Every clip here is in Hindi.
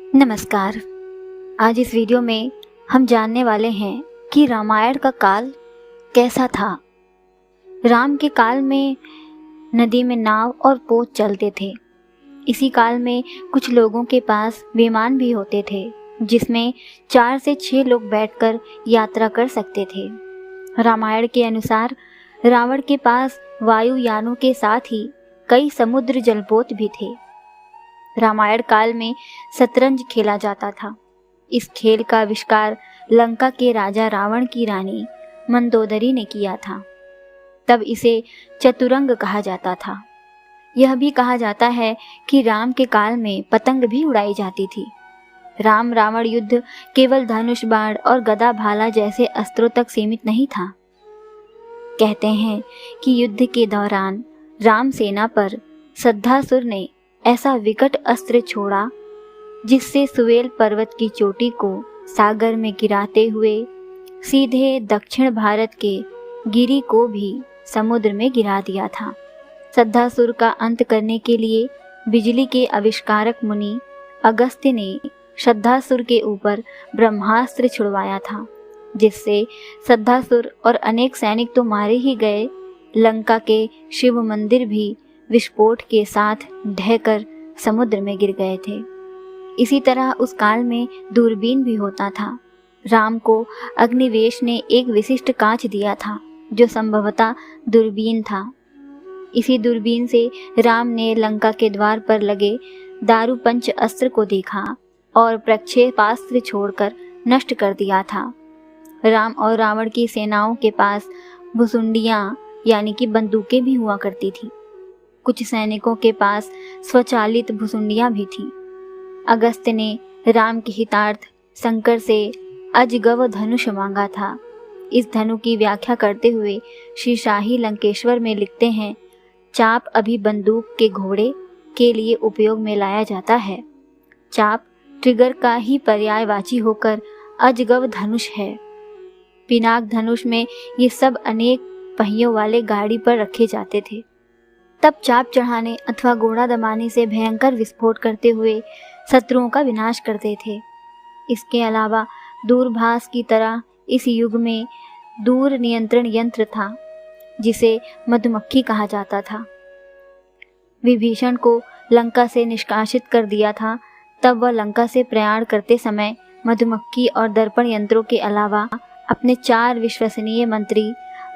नमस्कार। आज इस वीडियो में हम जानने वाले हैं कि रामायण का काल कैसा था। राम के काल में नदी में नाव और पोत चलते थे। इसी काल में कुछ लोगों के पास विमान भी होते थे जिसमें 4 से 6 लोग बैठकर यात्रा कर सकते थे। रामायण के अनुसार रावण के पास वायुयानों के साथ ही कई समुद्र जलपोत भी थे। रामायण काल में शतरंज खेला जाता था। इस खेल का आविष्कार लंका के राजा रावण की रानी मंदोदरी ने किया था। तब इसे चतुरंग कहा जाता था। यह भी कहा जाता है कि राम के काल में पतंग भी उड़ाई जाती थी। राम रावण युद्ध केवल धनुष बाण और गदा भाला जैसे अस्त्रों तक सीमित नहीं था। कहते हैं कि युद्ध के दौरान राम सेना पर सद्धासुर ने ऐसा विकट अस्त्र छोड़ा जिससे सुवेल पर्वत की चोटी को सागर में गिराते हुए सीधे दक्षिण भारत के गिरी को भी समुद्र में गिरा दिया था। सद्धासुर का अंत करने के लिए बिजली के आविष्कारक मुनि अगस्त्य ने सद्धासुर के ऊपर ब्रह्मास्त्र छुड़वाया था, जिससे सद्धासुर और अनेक सैनिक तो मारे ही गए, लंका के शिव मंदिर भी विस्फोट के साथ ढहकर समुद्र में गिर गए थे। इसी तरह उस काल में दूरबीन भी होता था। राम को अग्निवेश ने एक विशिष्ट कांच दिया था जो संभवतः दूरबीन था। इसी दूरबीन से राम ने लंका के द्वार पर लगे दारुपंच अस्त्र को देखा और प्रक्षेपास्त्र छोड़कर नष्ट कर दिया था। राम और रावण की सेनाओं के पास भुसुंडियां यानी कि बंदूकें भी हुआ करती थी। कुछ सैनिकों के पास स्वचालित भुसुंडियां भी थीं। अगस्त्य ने राम के हितार्थ शंकर से अजगव धनुष मांगा था। इस धनु की व्याख्या करते हुए श्री शाही लंकेश्वर में लिखते हैं, चाप अभी बंदूक के घोड़े के लिए उपयोग में लाया जाता है। चाप ट्रिगर का ही पर्यायवाची होकर अजगव धनुष है। पिनाक धनुष में ये सब अनेक पहियों वाले गाड़ी पर रखे जाते थे। तब चाप चढ़ाने अथवा घोड़ा दबाने से भयंकर विस्फोट करते हुए शत्रुओं का विनाश करते थे। इसके अलावा दूरभाष की तरह इस युग में दूर नियंत्रण यंत्र था जिसे मधुमक्खी कहा जाता था। विभीषण को लंका से निष्कासित कर दिया था। तब वह लंका से प्रयाण करते समय मधुमक्खी और दर्पण यंत्रों के अलावा अपने 4 विश्वसनीय मंत्री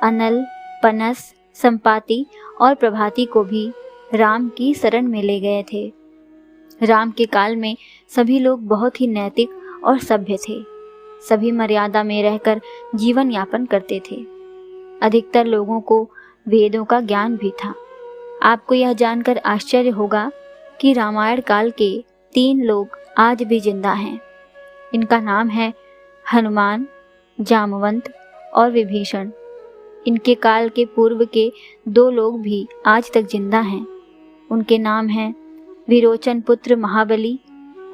अनल, पनस, संपाति और प्रभाती को भी राम की शरण में ले गए थे। राम के काल में सभी लोग बहुत ही नैतिक और सभ्य थे। सभी मर्यादा में रहकर जीवन यापन करते थे। अधिकतर लोगों को वेदों का ज्ञान भी था। आपको यह जानकर आश्चर्य होगा कि रामायण काल के 3 लोग आज भी जिंदा हैं। इनका नाम है हनुमान, जामवंत और विभीषण। इनके काल के पूर्व के 2 लोग भी आज तक जिंदा हैं। उनके नाम हैं विरोचन पुत्र महाबली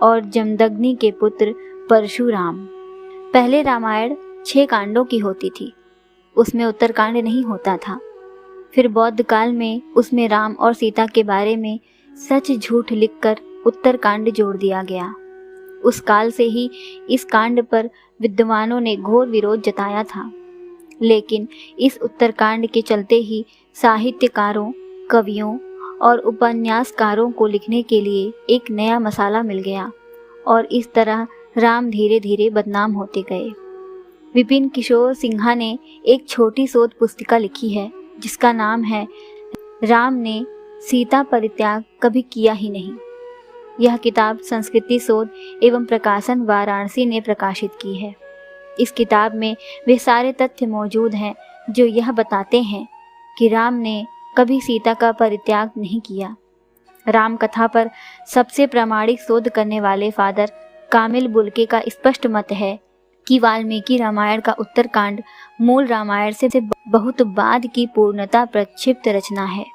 और जमदग्नि के पुत्र परशुराम। पहले रामायण 6 कांडों की होती थी। उसमें उत्तरकांड नहीं होता था। फिर बौद्ध काल में उसमें राम और सीता के बारे में सच झूठ लिखकर उत्तरकांड जोड़ दिया गया। उस काल से ही इस कांड पर विद्वानों ने घोर विरोध जताया था। लेकिन इस उत्तरकांड के चलते ही साहित्यकारों, कवियों और उपन्यासकारों को लिखने के लिए एक नया मसाला मिल गया और इस तरह राम धीरे धीरे बदनाम होते गए। विपिन किशोर सिन्हा ने एक छोटी शोध पुस्तिका लिखी है जिसका नाम है राम ने सीता परित्याग कभी किया ही नहीं। यह किताब संस्कृति शोध एवं प्रकाशन वाराणसी ने प्रकाशित की है। इस किताब में वे सारे तथ्य मौजूद हैं जो यह बताते हैं कि राम ने कभी सीता का परित्याग नहीं किया। राम कथा पर सबसे प्रामाणिक शोध करने वाले फादर कामिल बुल्के का स्पष्ट मत है कि वाल्मीकि रामायण का उत्तरकांड मूल रामायण से बहुत बाद की पूर्णता प्रक्षिप्त रचना है।